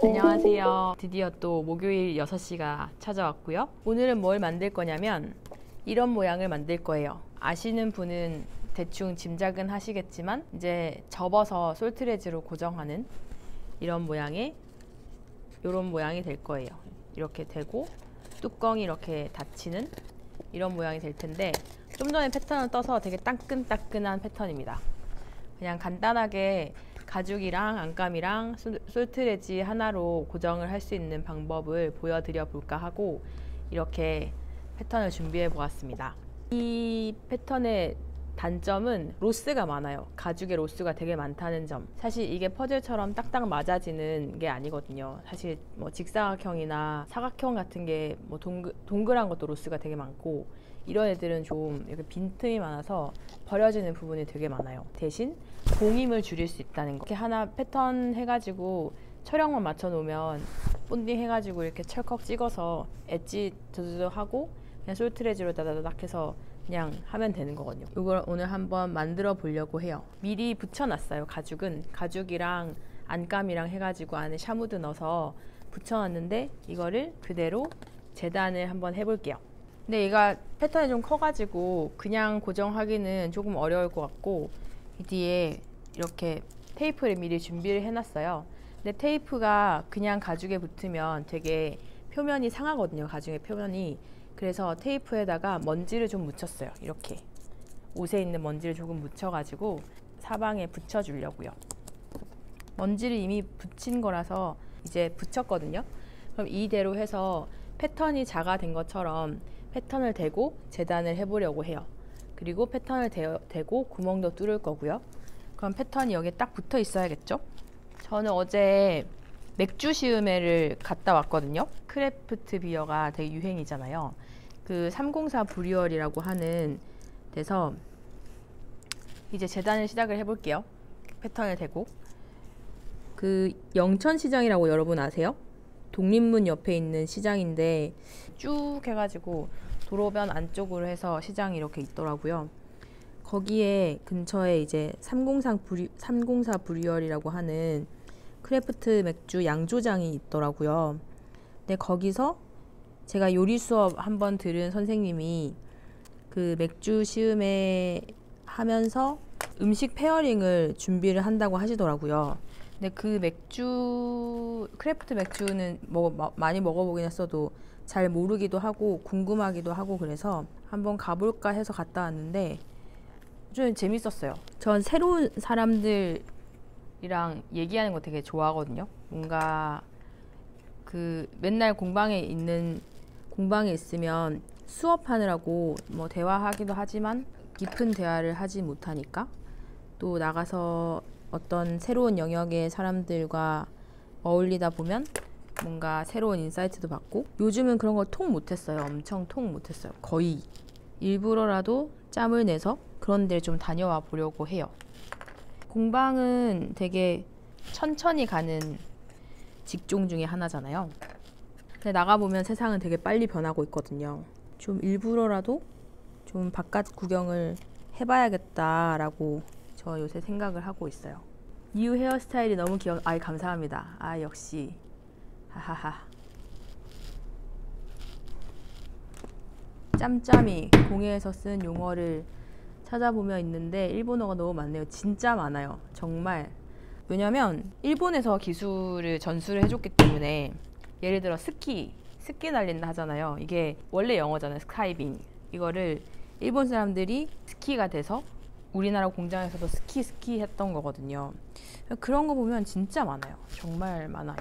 안녕하세요. 드디어 또 목요일 6시가 찾아왔고요. 오늘은 뭘 만들 거냐면 이런 모양을 만들 거예요. 아시는 분은 대충 짐작은 하시겠지만 이제 접어서 솔트레지로 고정하는 이런 모양의 이런 모양이 될 거예요. 이렇게 되고 뚜껑이 이렇게 닫히는 이런 모양이 될 텐데 좀 전에 패턴을 떠서 되게 따끈따끈한 패턴입니다. 그냥 간단하게 가죽이랑 안감이랑 솔트레지 하나로 고정을 할 수 있는 방법을 보여드려 볼까 하고 이렇게 패턴을 준비해 보았습니다. 이 패턴의 단점은 로스가 많아요. 가죽에 로스가 되게 많다는 점. 사실 이게 퍼즐처럼 딱딱 맞아지는 게 아니거든요. 사실 뭐 직사각형이나 사각형 같은 게 뭐 동글한 것도 로스가 되게 많고 이런 애들은 좀 이렇게 빈틈이 많아서 버려지는 부분이 되게 많아요. 대신 공임을 줄일 수 있다는 거. 이렇게 하나 패턴 해가지고 철형만 맞춰 놓으면 본딩 해가지고 이렇게 철컥 찍어서 엣지 드드드 하고 그냥 솔트레지로 다다닥 해서 그냥 하면 되는 거거든요. 이걸 오늘 한번 만들어 보려고 해요. 미리 붙여놨어요. 가죽이랑 안감이랑 해가지고 안에 샤무드 넣어서 붙여놨는데 이거를 그대로 재단을 한번 해볼게요. 근데 얘가 패턴이 좀 커가지고 그냥 고정하기는 조금 어려울 것 같고 이 뒤에 이렇게 테이프를 미리 준비를 해놨어요. 근데 테이프가 그냥 가죽에 붙으면 되게 표면이 상하거든요. 가죽의 표면이. 그래서 테이프에다가 먼지를 좀 묻혔어요. 이렇게 옷에 있는 먼지를 조금 묻혀가지고 사방에 붙여주려고요. 먼지를 이미 붙인 거라서 이제 붙였거든요. 그럼 이대로 해서 패턴이 자가된 것처럼 패턴을 대고 재단을 해보려고 해요. 그리고 패턴을 대고 구멍도 뚫을 거고요. 그럼 패턴이 여기에 딱 붙어 있어야겠죠? 저는 어제 맥주 시음회를 갔다 왔거든요. 크래프트 비어가 되게 유행이잖아요. 그 304 브리얼이라고 하는 데서 이제 재단을 시작을 해볼게요. 패턴을 대고. 그 영천시장이라고 여러분 아세요? 독립문 옆에 있는 시장인데 쭉 해가지고 도로변 안쪽으로 해서 시장이 이렇게 있더라고요. 거기에 근처에 이제 304 브리얼이라고 하는 크래프트 맥주 양조장이 있더라고요. 근데 거기서 제가 요리 수업 한번 들은 선생님이 그 맥주 시음회 하면서 음식 페어링을 준비를 한다고 하시더라고요. 근데 그 크래프트 맥주는 많이 먹어보긴 했어도 잘 모르기도 하고 궁금하기도 하고 그래서 한번 가볼까 해서 갔다 왔는데 좀 재밌었어요. 전 새로운 사람들이랑 얘기하는 거 되게 좋아하거든요. 뭔가 그 맨날 공방에 있으면 수업하느라고 뭐 대화하기도 하지만 깊은 대화를 하지 못하니까 또 나가서 어떤 새로운 영역의 사람들과 어울리다 보면 뭔가 새로운 인사이트도 받고 요즘은 그런 걸 통 못했어요. 엄청 통 못했어요. 거의 일부러라도 짬을 내서 그런 데를 좀 다녀와 보려고 해요. 공방은 되게 천천히 가는 직종 중에 하나잖아요. 근데 나가보면 세상은 되게 빨리 변하고 있거든요. 좀 일부러라도 좀 바깥 구경을 해봐야겠다라고 저 요새 생각을 하고 있어요. 뉴 헤어스타일이 너무 아이 감사합니다. 아 역시 하하하. 짬짬이 공예에서 쓴 용어를 찾아보면 있는데 일본어가 너무 많네요. 진짜 많아요. 정말. 왜냐면 일본에서 기술을 전수를 해줬기 때문에 예를 들어 스키 날린다 하잖아요. 이게 원래 영어잖아요. 스카이빙. 이거를 일본 사람들이 스키가 돼서 우리나라 공장에서도 스키 했던 거거든요. 그런 거 보면 진짜 많아요. 정말 많아요.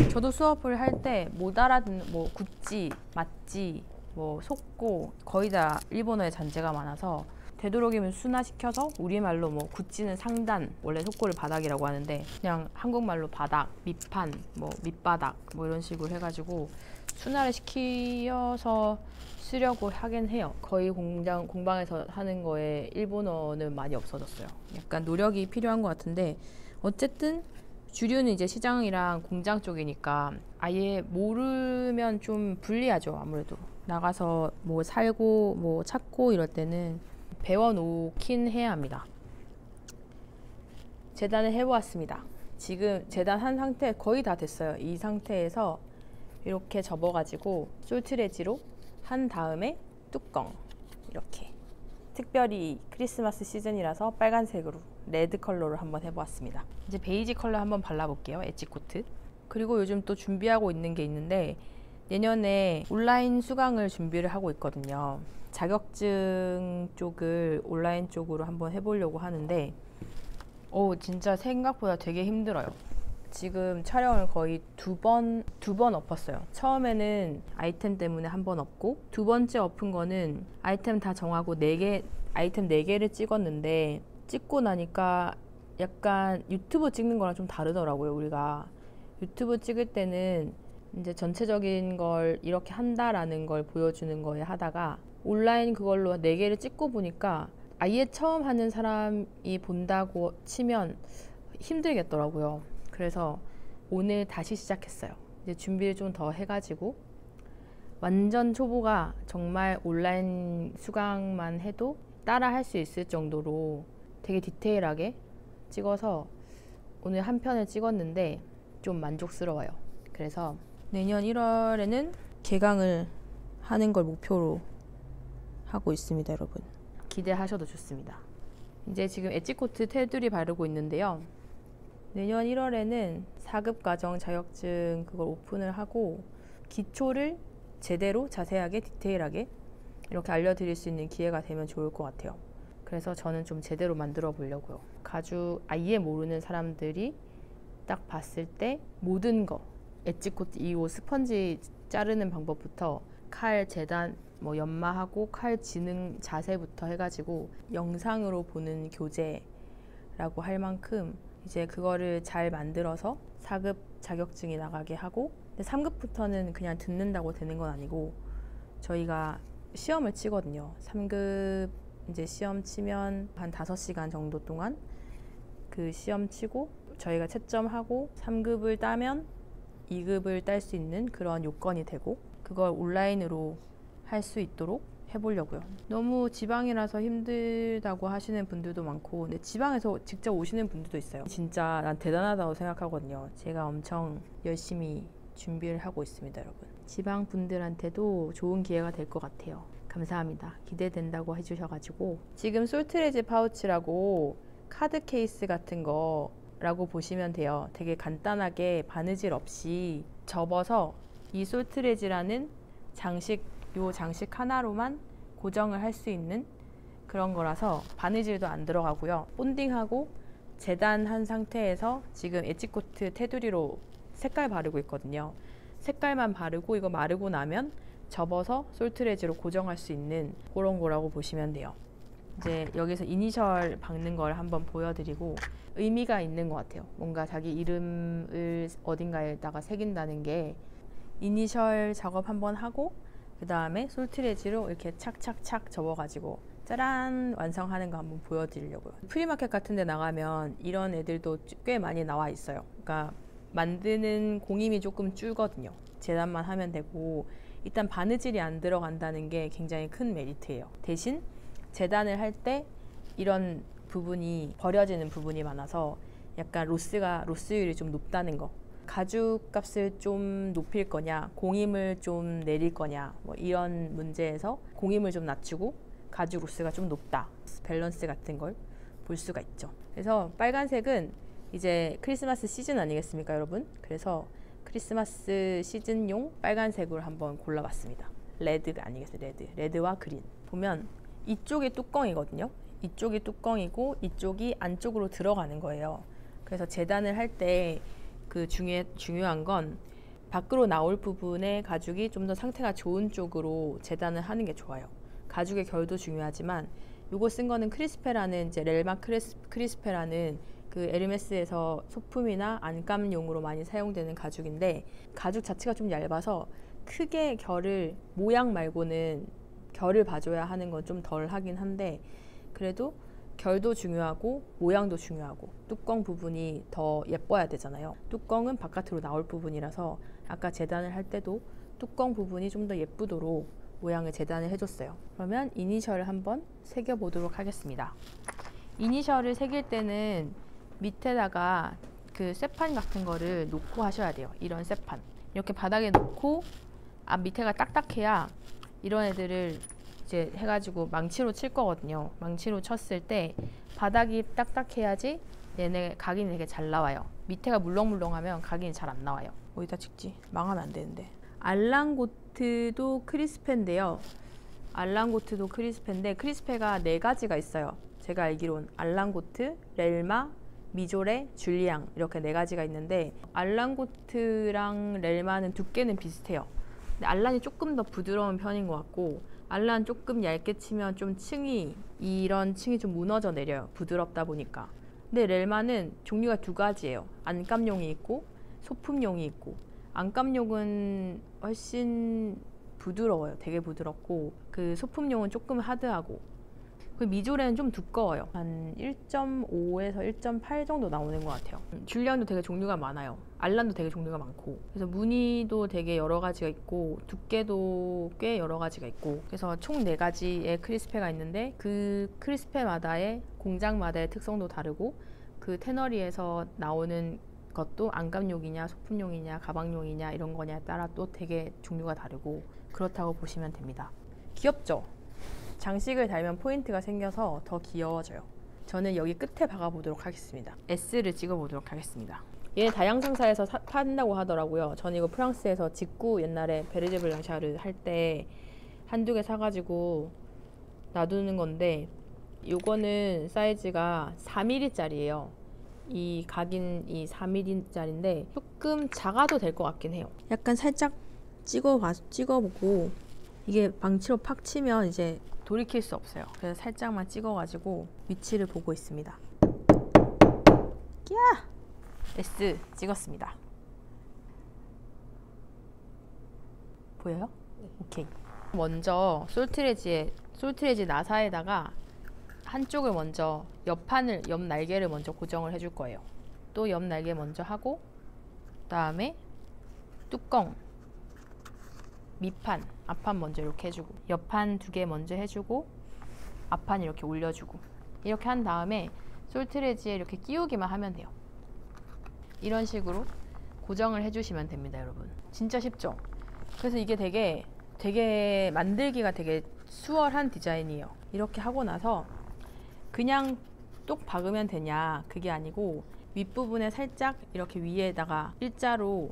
저도 수업을 할 때 못 알아듣는 뭐 구찌, 맞지, 뭐 속고 거의 다 일본어의 잔재가 많아서 되도록이면 순화시켜서 우리말로 뭐 구찌는 상단, 원래 속고를 바닥이라고 하는데 그냥 한국말로 바닥, 밑판, 뭐 밑바닥 뭐 이런 식으로 해가지고 순화를 시켜서 쓰려고 하긴 해요. 거의 공방에서 하는 거에 일본어는 많이 없어졌어요. 약간 노력이 필요한 것 같은데 어쨌든 주류는 이제 시장이랑 공장 쪽이니까 아예 모르면 좀 불리하죠. 아무래도 나가서 뭐 살고 뭐 찾고 이럴 때는 배워놓긴 해야 합니다. 재단을 해보았습니다. 지금 재단한 상태 거의 다 됐어요. 이 상태에서 이렇게 접어가지고 솔트레지로 한 다음에 뚜껑 이렇게, 특별히 크리스마스 시즌이라서 빨간색으로 레드 컬러로 한번 해보았습니다. 이제 베이지 컬러 한번 발라볼게요. 엣지 코트. 그리고 요즘 또 준비하고 있는 게 있는데, 내년에 온라인 수강을 준비를 하고 있거든요. 자격증 쪽을 온라인 쪽으로 한번 해보려고 하는데 진짜 생각보다 되게 힘들어요. 지금 촬영을 거의 두 번 엎었어요. 처음에는 아이템 때문에 한 번 엎고, 두 번째 엎은 거는 아이템 다 정하고 아이템 4개를 찍었는데, 찍고 나니까 약간 유튜브 찍는 거랑 좀 다르더라고요. 우리가 유튜브 찍을 때는 이제 전체적인 걸 이렇게 한다라는 걸 보여주는 거에 하다가, 온라인 그걸로 4개를 찍고 보니까 아예 처음 하는 사람이 본다고 치면 힘들겠더라고요. 그래서 오늘 다시 시작했어요. 이제 준비를 좀 더 해가지고, 완전 초보가 정말 온라인 수강만 해도 따라 할 수 있을 정도로 되게 디테일하게 찍어서 오늘 한 편을 찍었는데 좀 만족스러워요. 그래서 내년 1월에는 개강을 하는 걸 목표로 하고 있습니다. 여러분 기대하셔도 좋습니다. 이제 지금 엣지코트 테두리 바르고 있는데요. 내년 1월에는 4급 과정 자격증 그걸 오픈을 하고, 기초를 제대로 자세하게 디테일하게 이렇게 알려드릴 수 있는 기회가 되면 좋을 것 같아요. 그래서 저는 좀 제대로 만들어 보려고요. 가죽 아예 모르는 사람들이 딱 봤을 때 모든 거, 엣지코트 이 옷 스펀지 자르는 방법부터 칼 재단 뭐 연마하고 칼 지능 자세부터 해가지고 영상으로 보는 교재라고 할 만큼 이제 그거를 잘 만들어서 4급 자격증이 나가게 하고, 근데 3급부터는 그냥 듣는다고 되는 건 아니고 저희가 시험을 치거든요. 3급 이제 시험 치면 한 5시간 정도 동안 그 시험 치고, 저희가 채점하고 3급을 따면 2급을 딸 수 있는 그런 요건이 되고, 그걸 온라인으로 할 수 있도록 해보려고요. 너무 지방이라서 힘들다고 하시는 분들도 많고, 근데 지방에서 직접 오시는 분들도 있어요. 진짜 난 대단하다고 생각하거든요. 제가 엄청 열심히 준비를 하고 있습니다. 여러분 지방 분들한테도 좋은 기회가 될 것 같아요. 감사합니다. 기대된다고 해주셔가지고, 지금 솔트레지 파우치라고 카드 케이스 같은 거라고 보시면 돼요. 되게 간단하게 바느질 없이 접어서 이 솔트레지라는 요 장식 하나로만 고정을 할 수 있는 그런 거라서 바느질도 안 들어가고요. 본딩하고 재단한 상태에서 지금 엣지코트 테두리로 색깔 바르고 있거든요. 색깔만 바르고 이거 마르고 나면 접어서 솔트레지로 고정할 수 있는 그런 거라고 보시면 돼요. 이제 여기서 이니셜 박는 걸 한번 보여드리고, 의미가 있는 것 같아요. 뭔가 자기 이름을 어딘가에다가 새긴다는 게, 이니셜 작업 한번 하고 그 다음에 솔트레지로 이렇게 착착착 접어가지고 짜란 완성하는 거 한번 보여드리려고요. 프리마켓 같은 데 나가면 이런 애들도 꽤 많이 나와 있어요. 그러니까 만드는 공임이 조금 줄거든요. 재단만 하면 되고, 일단 바느질이 안 들어간다는 게 굉장히 큰 메리트예요. 대신 재단을 할 때 이런 부분이 버려지는 부분이 많아서 약간 로스율이 좀 높다는 거, 가죽 값을 좀 높일 거냐, 공임을 좀 내릴 거냐, 뭐 이런 문제에서 공임을 좀 낮추고 가죽 로스가 좀 높다, 밸런스 같은 걸 볼 수가 있죠. 그래서 빨간색은 이제 크리스마스 시즌 아니겠습니까, 여러분? 그래서 크리스마스 시즌용 빨간색으로 한번 골라봤습니다. 레드가 아니겠어요, 레드와 그린. 보면 이쪽이 뚜껑이거든요. 이쪽이 뚜껑이고 이쪽이 안쪽으로 들어가는 거예요. 그래서 재단을 할 때 그 중요한 건 밖으로 나올 부분의 가죽이 좀 더 상태가 좋은 쪽으로 재단을 하는 게 좋아요. 가죽의 결도 중요하지만, 요거 쓴 거는 크리스페라는 이제 렐마 크리스페라는 그 에르메스에서 소품이나 안감용으로 많이 사용되는 가죽인데, 가죽 자체가 좀 얇아서 크게 모양 말고는 결을 봐줘야 하는 건 좀 덜 하긴 한데, 그래도 결도 중요하고 모양도 중요하고 뚜껑 부분이 더 예뻐야 되잖아요. 뚜껑은 바깥으로 나올 부분이라서 아까 재단을 할 때도 뚜껑 부분이 좀 더 예쁘도록 모양을 재단을 해줬어요. 그러면 이니셜을 한번 새겨보도록 하겠습니다. 이니셜을 새길 때는 밑에다가 그 쇠판 같은 거를 놓고 하셔야 돼요. 이런 쇠판 이렇게 바닥에 놓고 앞 밑에가 딱딱해야 이런 애들을 이제 해가지고 망치로 칠 거거든요. 망치로 쳤을 때 바닥이 딱딱해야지 얘네 각인이 되게 잘 나와요. 밑에가 물렁물렁하면 각인이 잘 안 나와요. 어디다 찍지? 망하면 안 되는데. 알랑고트도 크리스페인데요. 알랑고트도 크리스페인데 크리스페가 4가지가 있어요. 제가 알기론 알랑고트, 렐마, 미조레, 줄리앙 이렇게 4가지가 있는데 알랑고트랑 렐마는 두께는 비슷해요. 근데 알란이 조금 더 부드러운 편인 것 같고 알란 조금 얇게 치면 좀 이런 층이 좀 무너져 내려요. 부드럽다 보니까. 근데 렐마는 종류가 2가지예요. 안감용이 있고 소품용이 있고 안감용은 훨씬 부드러워요. 되게 부드럽고 그 소품용은 조금 하드하고 그 미조레는 좀 두꺼워요. 한 1.5에서 1.8 정도 나오는 것 같아요. 줄리앙도 되게 종류가 많아요. 알란도 되게 종류가 많고 그래서 무늬도 되게 여러 가지가 있고 두께도 꽤 여러 가지가 있고 그래서 총 4가지의 크리스페가 있는데 그 크리스페마다의 공장마다의 특성도 다르고 그 테너리에서 나오는 것도 안감용이냐 소품용이냐 가방용이냐 이런 거냐에 따라 또 되게 종류가 다르고 그렇다고 보시면 됩니다. 귀엽죠? 장식을 달면 포인트가 생겨서 더 귀여워져요. 저는 여기 끝에 박아보도록 하겠습니다. S를 찍어보도록 하겠습니다. 얘 다양상사에서 판다고 하더라고요. 저는 이거 프랑스에서 직구 옛날에 베르제 블랑샤를 할 때 한두 개 사가지고 놔두는 건데 요거는 사이즈가 4mm짜리예요. 이 각인이 4mm짜리인데 조금 작아도 될 것 같긴 해요. 약간 살짝 찍어보고 이게 망치로 팍 치면 이제 돌이킬 수 없어요. 그래서 살짝만 찍어가지고 위치를 보고 있습니다. 야! S 찍었습니다. 보여요? 네. 오케이. 먼저 솔트레지 나사에다가 한쪽을 먼저 옆 날개를 먼저 고정을 해줄 거예요. 또 옆 날개 먼저 하고 그다음에 뚜껑 밑판, 앞판 먼저 이렇게 해주고 옆판 2개 먼저 해주고 앞판 이렇게 올려주고 이렇게 한 다음에 솔트레지에 이렇게 끼우기만 하면 돼요. 이런 식으로 고정을 해주시면 됩니다, 여러분. 진짜 쉽죠? 그래서 이게 되게 만들기가 되게 수월한 디자인이에요. 이렇게 하고 나서 그냥 똑 박으면 되냐 그게 아니고 윗부분에 살짝 이렇게 위에다가 일자로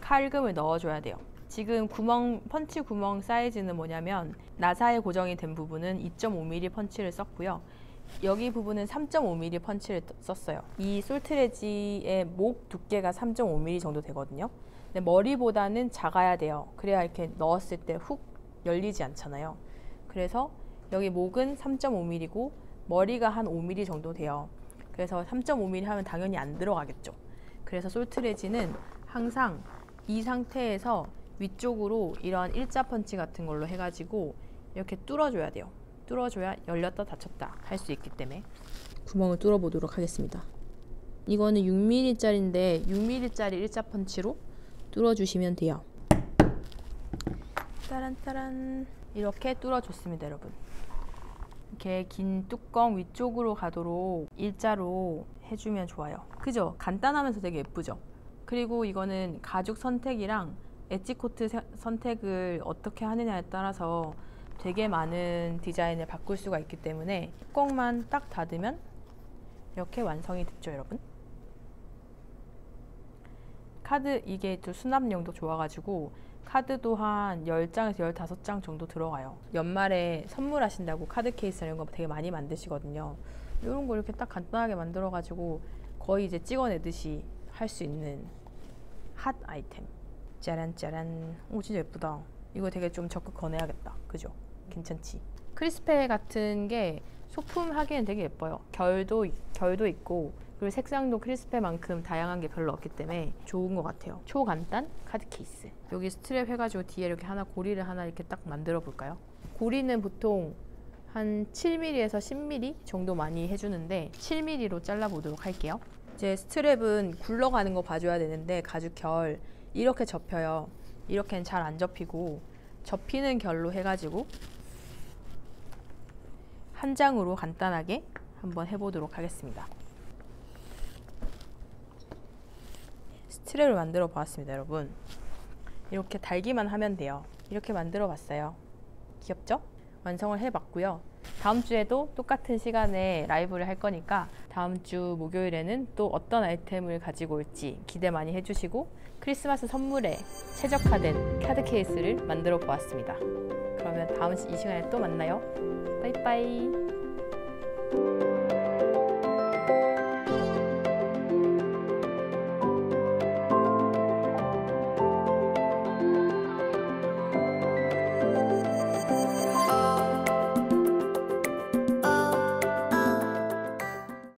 칼금을 넣어줘야 돼요. 지금 펀치 구멍 사이즈는 뭐냐면 나사에 고정이 된 부분은 2.5mm 펀치를 썼고요. 여기 부분은 3.5mm 펀치를 썼어요. 이 솔트레지의 목 두께가 3.5mm 정도 되거든요. 근데 머리보다는 작아야 돼요. 그래야 이렇게 넣었을 때 훅 열리지 않잖아요. 그래서 여기 목은 3.5mm고 머리가 한 5mm 정도 돼요. 그래서 3.5mm 하면 당연히 안 들어가겠죠. 그래서 솔트레지는 항상 이 상태에서 위쪽으로 이런 일자 펀치 같은 걸로 해가지고 이렇게 뚫어줘야 돼요. 뚫어줘야 열렸다 닫혔다 할 수 있기 때문에 구멍을 뚫어보도록 하겠습니다. 이거는 6mm짜리인데 6mm짜리 일자 펀치로 뚫어주시면 돼요. 따란따란 이렇게 뚫어줬습니다, 여러분. 이렇게 긴 뚜껑 위쪽으로 가도록 일자로 해주면 좋아요. 그죠? 간단하면서 되게 예쁘죠? 그리고 이거는 가죽 선택이랑 엣지 코트 선택을 어떻게 하느냐에 따라서 되게 많은 디자인을 바꿀 수가 있기 때문에 뚜껑만 딱 닫으면 이렇게 완성이 됐죠, 여러분. 카드 이게 또 수납용도 좋아가지고 카드도 한 10장에서 15장 정도 들어가요. 연말에 선물하신다고 카드 케이스 이런 거 되게 많이 만드시거든요. 이런 거 이렇게 딱 간단하게 만들어가지고 거의 이제 찍어내듯이 할 수 있는 핫 아이템. 짜란짜란. 오, 진짜 예쁘다. 이거 되게 좀 적극 권해야겠다. 그죠? 괜찮지? 크리스페 같은 게 소품 하기엔 되게 예뻐요. 결도 있고 그리고 색상도 크리스페만큼 다양한 게 별로 없기 때문에 좋은 것 같아요. 초간단 카드 케이스. 여기 스트랩 해가지고 뒤에 이렇게 고리를 하나 이렇게 딱 만들어 볼까요? 고리는 보통 한 7mm에서 10mm 정도 많이 해주는데 7mm로 잘라보도록 할게요. 이제 스트랩은 굴러가는 거 봐줘야 되는데 가죽 결 이렇게 접혀요. 이렇게는 잘 안 접히고 접히는 결로 해가지고 한 장으로 간단하게 한번 해보도록 하겠습니다. 스트랩을 만들어 보았습니다, 여러분. 이렇게 달기만 하면 돼요. 이렇게 만들어 봤어요. 귀엽죠? 완성을 해봤고요. 다음 주에도 똑같은 시간에 라이브를 할 거니까 다음 주 목요일에는 또 어떤 아이템을 가지고 올지 기대 많이 해주시고, 크리스마스 선물에 최적화된 카드 케이스를 만들어 보았습니다. 그러면 다음 이 시간에 또 만나요. 빠이빠이.